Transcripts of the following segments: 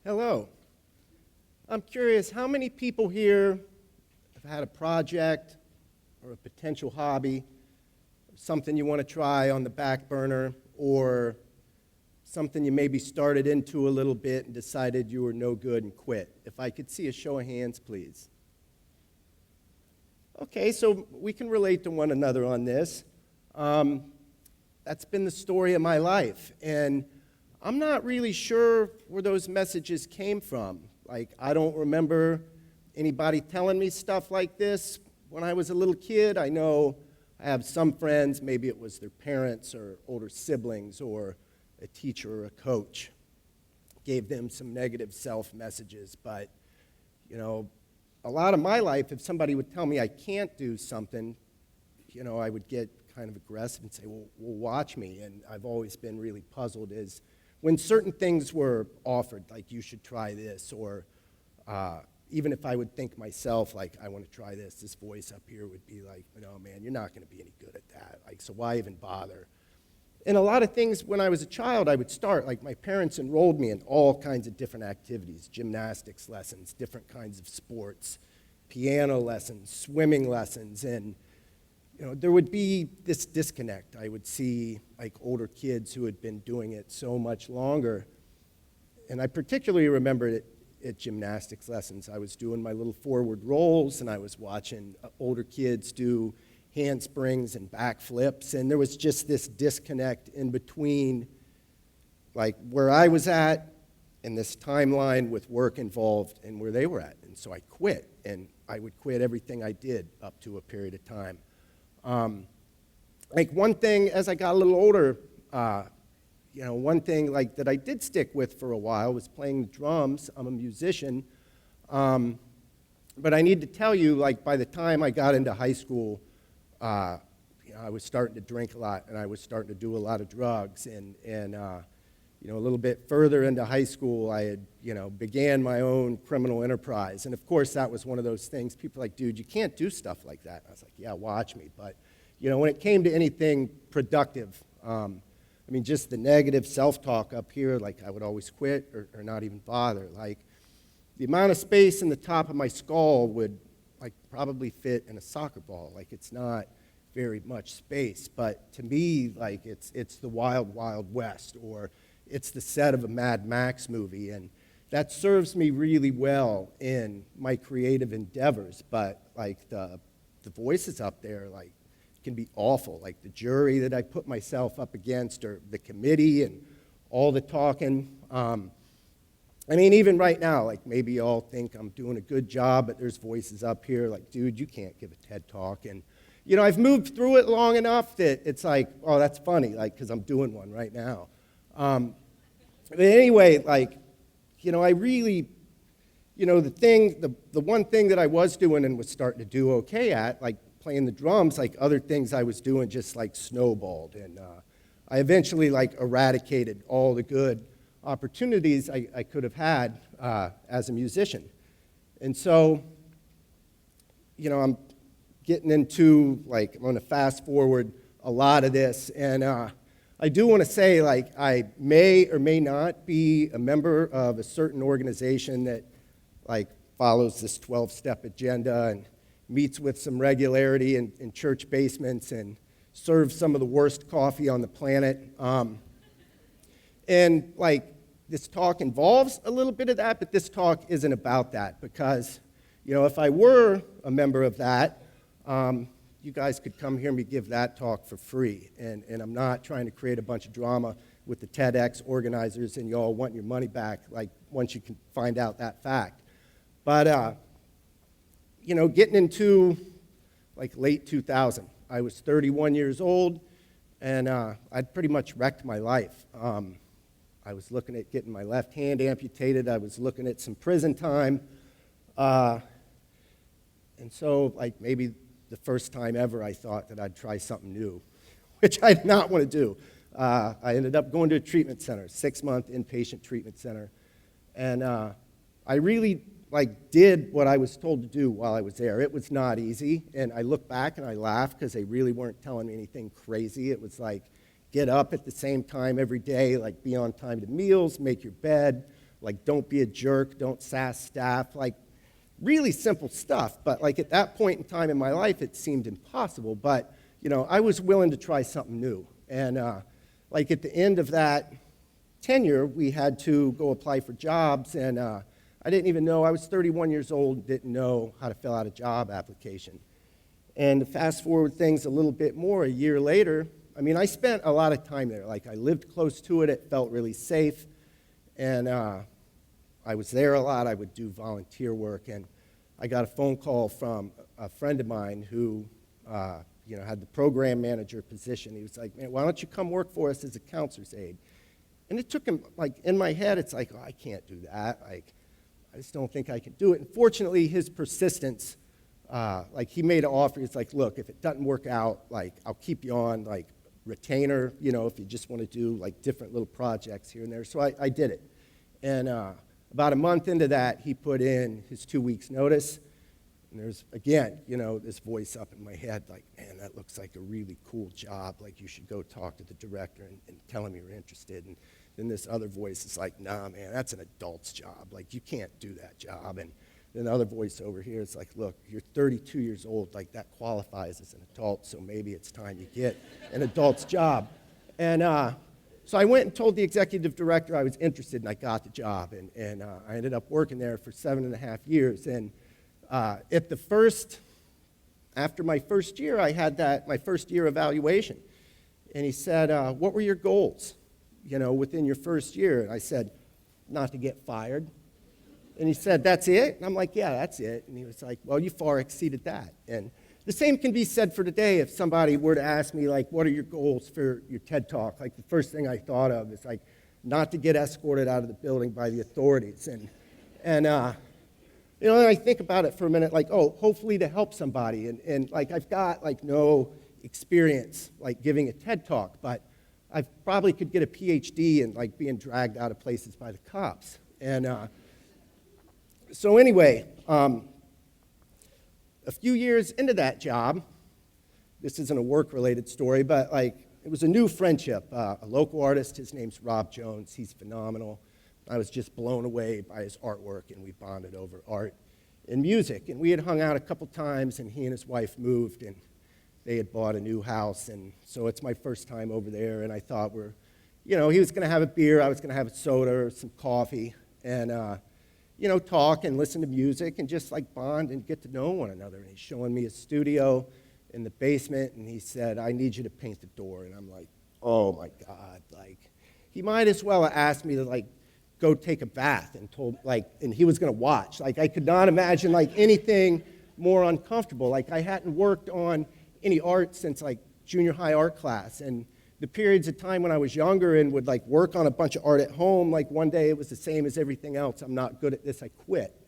Hello. I'm curious, how many people here have had a project or a potential hobby, something you want to try on the back burner, or something you maybe started into a little bit and decided you were no good and quit? If I could see a show of hands, please. Okay, so we can relate to one another on this. That's been the story of my life, and I'm not really sure where those messages came from. Like, I don't remember anybody telling me stuff like this when I was a little kid. I know I have some friends, maybe it was their parents or older siblings or a teacher or a coach gave them some negative self messages. But, a lot of my life, if somebody would tell me I can't do something, I would get kind of aggressive and say, well, watch me. And I've always been really puzzled as when certain things were offered, like you should try this, or even if I would think myself, like, I want to try this voice up here would be like, no, man, you're not going to be any good at that. Like, so why even bother? And a lot of things, when I was a child, I would start, like, my parents enrolled me in all kinds of different activities, gymnastics lessons, different kinds of sports, piano lessons, swimming lessons, and there would be this disconnect. I would see like older kids who had been doing it so much longer. And I particularly remember it at gymnastics lessons. I was doing my little forward rolls, and I was watching older kids do handsprings and backflips. And there was just this disconnect in between like where I was at and this timeline with work involved and where they were at. And so I quit, and I would quit everything I did up to a period of time. Like one thing, as I got a little older, one thing like that I did stick with for a while was playing the drums. I'm a musician, but I need to tell you, like by the time I got into high school, I was starting to drink a lot, and I was starting to do a lot of drugs, and a little bit further into high school, I had began my own criminal enterprise, and of course that was one of those things. People are like, dude, you can't do stuff like that. And I was like, yeah, watch me. But when it came to anything productive, just the negative self-talk up here, like I would always quit or not even bother. Like the amount of space in the top of my skull would like probably fit in a soccer ball. Like it's not very much space, but to me, like it's the wild, wild west, or it's the set of a Mad Max movie, and that serves me really well in my creative endeavors. But like the voices up there, like, can be awful. Like the jury that I put myself up against, or the committee, and all the talking. Even right now, like maybe y'all think I'm doing a good job, but there's voices up here like, dude, you can't give a TED Talk. And I've moved through it long enough that it's like, oh, that's funny, like, because I'm doing one right now. But anyway, like, I really, the one thing that I was doing and was starting to do okay at, like playing the drums, like other things I was doing just like snowballed. And I eventually like eradicated all the good opportunities I could have had as a musician. And so, I'm getting into, like, I'm going to fast forward a lot of this, and I do want to say, like, I may or may not be a member of a certain organization that, like, follows this 12-step agenda and meets with some regularity in church basements and serves some of the worst coffee on the planet. And, like, this talk involves a little bit of that, but this talk isn't about that because, if I were a member of that, you guys could come hear me give that talk for free. And I'm not trying to create a bunch of drama with the TEDx organizers and y'all want your money back, like, once you can find out that fact. But, getting into, like, late 2000, I was 31 years old, and I'd pretty much wrecked my life. I was looking at getting my left hand amputated. I was looking at some prison time. And so, like, maybe the first time ever I thought that I'd try something new, which I did not want to do. I ended up going to a treatment center, 6-month inpatient treatment center. And I really, like, did what I was told to do while I was there. It was not easy. And I look back and I laugh because they really weren't telling me anything crazy. It was like, get up at the same time every day, like be on time to meals, make your bed, like don't be a jerk, don't sass staff, like really simple stuff. But like at that point in time in my life, it seemed impossible. But, you know, I was willing to try something new. And like at the end of that tenure, we had to go apply for jobs. And I didn't even know, I was 31 years old, didn't know how to fill out a job application. And to fast forward things a little bit more, a year later, I mean, I spent a lot of time there. Like I lived close to it, it felt really safe. And I was there a lot. I would do volunteer work, and I got a phone call from a friend of mine who, you know, had the program manager position. He was like, "Man, why don't you come work for us as a counselor's aide?" And it took him, like, in my head, it's like, "Oh, I can't do that. Like, I just don't think I can do it." And fortunately, his persistence, like, he made an offer. He's like, "Look, if it doesn't work out, like, I'll keep you on, like, retainer, you know, if you just want to do, like, different little projects here and there." So I did it. And about a month into that, he put in his 2 weeks' notice. And there's, again, you know, this voice up in my head like, "Man, that looks like a really cool job. Like, you should go talk to the director and tell him you're interested." And then this other voice is like, "Nah, man, that's an adult's job. Like, you can't do that job." And then the other voice over here is like, "Look, you're 32 years old. Like, that qualifies as an adult, so maybe it's time you get an adult's job." And so I went and told the executive director I was interested, and I got the job. And I ended up working there for 7.5 years. And after my first year, I had my first year evaluation. And he said, "What were your goals, you know, within your first year?" And I said, "Not to get fired." And he said, "That's it?" And I'm like, "Yeah, that's it." And he was like, "Well, you far exceeded that." And the same can be said for today. If somebody were to ask me, like, "What are your goals for your TED Talk?" Like, the first thing I thought of is, like, not to get escorted out of the building by the authorities. And you know, and I think about it for a minute, like, oh, hopefully to help somebody. And like, I've got, like, no experience, like, giving a TED Talk, but I probably could get a PhD in, like, being dragged out of places by the cops. And so anyway, a few years into that job, this isn't a work-related story, but, like, it was a new friendship. A local artist, his name's Rob Jones. He's phenomenal. I was just blown away by his artwork, and we bonded over art and music. And we had hung out a couple times, and he and his wife moved, and they had bought a new house. And so it's my first time over there, and I thought you know, he was going to have a beer, I was going to have a soda or some coffee, and, you know, talk and listen to music and just, like, bond and get to know one another. And he's showing me his studio in the basement, and he said, "I need you to paint the door." And I'm like, oh, my God. Like, he might as well have asked me to, like, go take a bath and he was going to watch. Like, I could not imagine, like, anything more uncomfortable. Like, I hadn't worked on any art since, like, junior high art class. And the periods of time when I was younger and would, like, work on a bunch of art at home, like, one day it was the same as everything else. I'm not good at this, I quit.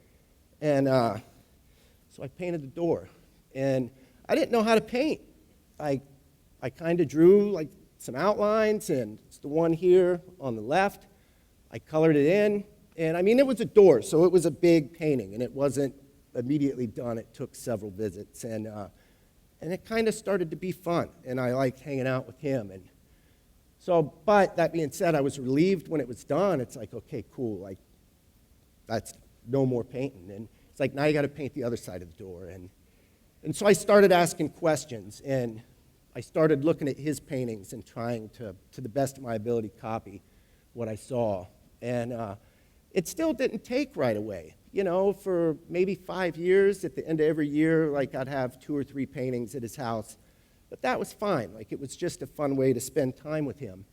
And so I painted the door. And I didn't know how to paint. I kind of drew, like, some outlines, and it's the one here on the left. I colored it in, and I mean, it was a door, so it was a big painting, and it wasn't immediately done. It took several visits, and it kind of started to be fun, and I liked hanging out with him. And so, but that being said, I was relieved when it was done. It's like, okay, cool, like, that's no more painting. And it's like, now you got to paint the other side of the door. And so I started asking questions, and I started looking at his paintings and trying to the best of my ability, copy what I saw. And it still didn't take right away. You know, for maybe 5 years, at the end of every year, like, I'd have 2 or 3 paintings at his house. But that was fine. Like, it was just a fun way to spend time with him.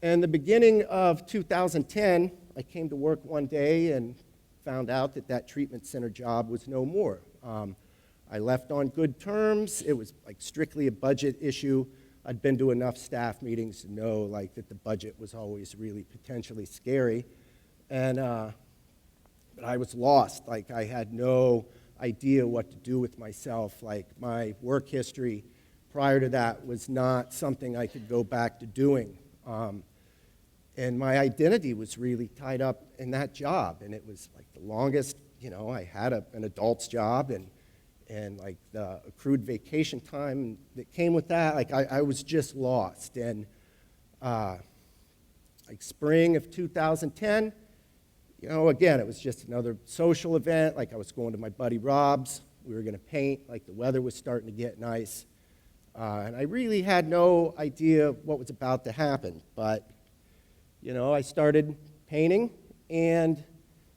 And the beginning of 2010, I came to work one day and found out that treatment center job was no more. I left on good terms. It was, like, strictly a budget issue. I'd been to enough staff meetings to know, like, that the budget was always really potentially scary. And but I was lost. Like, I had no idea what to do with myself. Like, my work history prior to that was not something I could go back to doing. And my identity was really tied up in that job. And it was, like, the longest, you know, I had an adult's job, and like the accrued vacation time that came with that, like, I was just lost. And like, spring of 2010, again, it was just another social event. Like I was going to my buddy Rob's. We were going to paint. Like the weather was starting to get nice. And I really had no idea what was about to happen. But, I started painting, and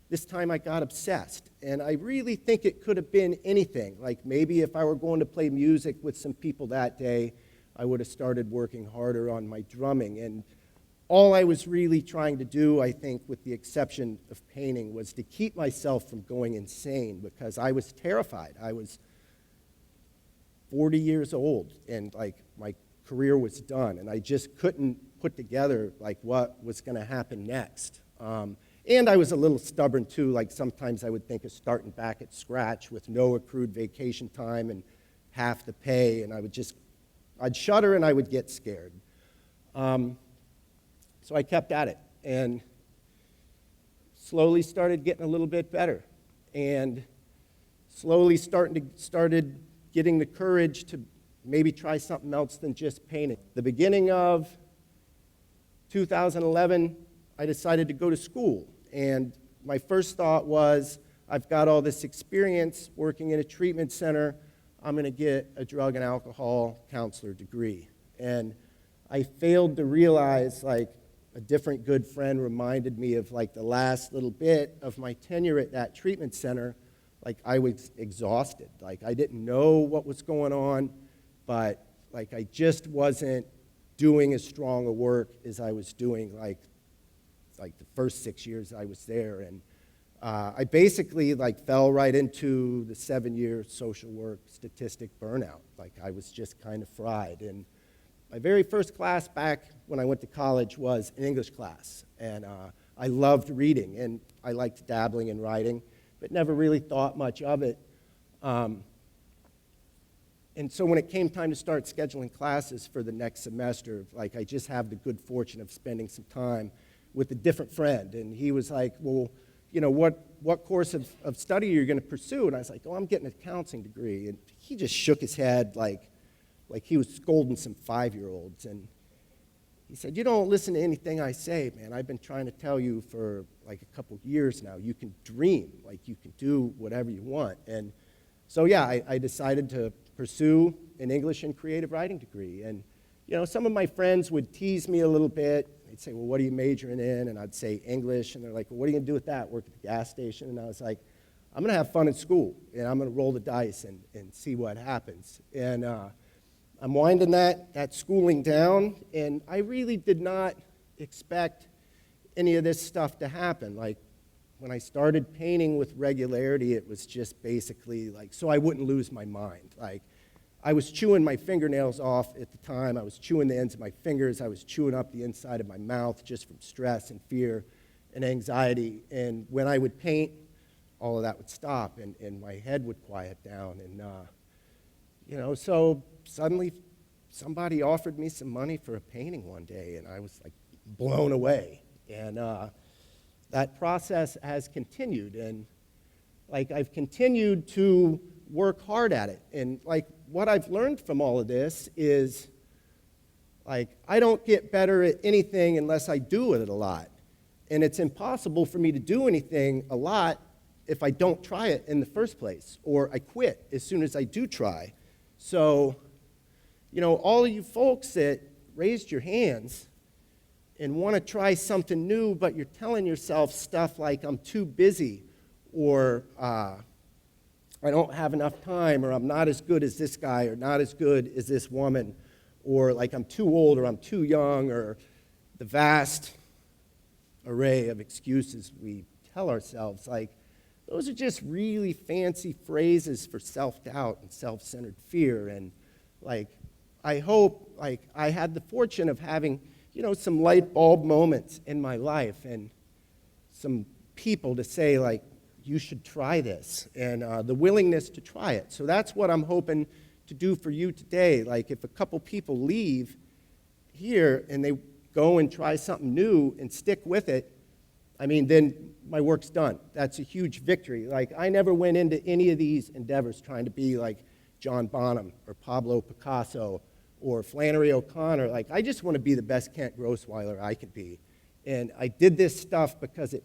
this time I got obsessed. And I really think it could have been anything. Like maybe if I were going to play music with some people that day, I would have started working harder on my drumming. And all I was really trying to do, I think, with the exception of painting, was to keep myself from going insane because I was terrified. I was 40 years old, and like my career was done, and I just couldn't put together like what was going to happen next. And I was a little stubborn too. Like sometimes I would think of starting back at scratch with no accrued vacation time and half the pay, and I'd shudder and I would get scared. So I kept at it and slowly started getting a little bit better, and slowly started getting the courage to maybe try something else than just painting. The beginning of 2011, I decided to go to school, and my first thought was, I've got all this experience working in a treatment center, I'm going to get a drug and alcohol counselor degree. And I failed to realize, like, a different good friend reminded me of like the last little bit of my tenure at that treatment center. Like I was exhausted. Like I didn't know what was going on, but like I just wasn't doing as strong a work as I was doing like the first 6 years I was there. And I basically like fell right into the 7-year social work statistic burnout. Like I was just kind of fried. And my very first class back when I went to college was an English class, and I loved reading, and I liked dabbling in writing, but never really thought much of it. And so when it came time to start scheduling classes for the next semester, like I just have the good fortune of spending some time with a different friend, and he was like, well, what course of study are you going to pursue? And I was like, oh, I'm getting a counseling degree. And he just shook his head like he was scolding some 5-year-olds. And he said, you don't listen to anything I say, man. I've been trying to tell you for like a couple years now. You can dream, like you can do whatever you want. And so, yeah, I decided to pursue an English and creative writing degree. And, some of my friends would tease me a little bit. They'd say, well, what are you majoring in? And I'd say English. And they're like, well, what are you going to do with that? Work at the gas station? And I was like, I'm going to have fun in school, and I'm going to roll the dice and see what happens. And I'm winding that schooling down, and I really did not expect any of this stuff to happen. Like, when I started painting with regularity, it was just basically like, so I wouldn't lose my mind. Like, I was chewing my fingernails off at the time. I was chewing the ends of my fingers. I was chewing up the inside of my mouth just from stress and fear and anxiety. And when I would paint, all of that would stop, and my head would quiet down. And, so suddenly somebody offered me some money for a painting one day, and I was like blown away. And that process has continued, and like I've continued to work hard at it. And like what I've learned from all of this is like I don't get better at anything unless I do it a lot. And it's impossible for me to do anything a lot if I don't try it in the first place, or I quit as soon as I do try. So, all of you folks that raised your hands and want to try something new, but you're telling yourself stuff like, I'm too busy, or I don't have enough time, or I'm not as good as this guy, or not as good as this woman, or like I'm too old, or I'm too young, or the vast array of excuses we tell ourselves. Like, those are just really fancy phrases for self-doubt and self-centered fear. And like, I hope, like, I had the fortune of having, some light bulb moments in my life and some people to say, like, you should try this, and the willingness to try it. So that's what I'm hoping to do for you today. Like, if a couple people leave here and they go and try something new and stick with it, then my work's done. That's a huge victory. Like, I never went into any of these endeavors trying to be like John Bonham or Pablo Picasso or Flannery O'Connor. Like, I just want to be the best Kent Grosswiler I can be. And I did this stuff because it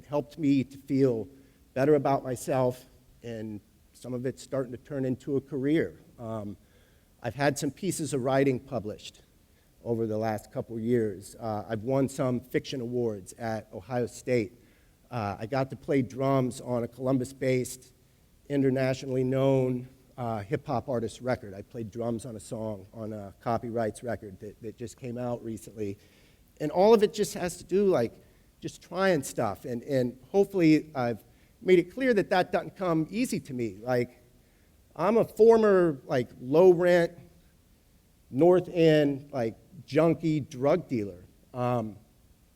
helped me to feel better about myself, and some of it's starting to turn into a career. I've had some pieces of writing published over the last couple years. I've won some fiction awards at Ohio State. I got to play drums on a Columbus-based, internationally known hip-hop artist record. I played drums on a song on a copyrights record that just came out recently. And all of it just has to do, like, just trying stuff. And hopefully I've made it clear that that doesn't come easy to me. Like, I'm a former, like, low-rent, North End, like, junkie drug dealer.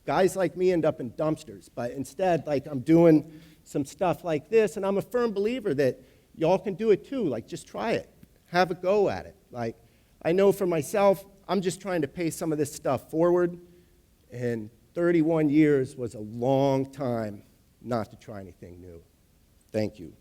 Guys like me end up in dumpsters. But instead, like, I'm doing some stuff like this, and I'm a firm believer that y'all can do it too. Like, just try it. Have a go at it. Like, I know for myself, I'm just trying to pay some of this stuff forward. And 31 years was a long time not to try anything new. Thank you.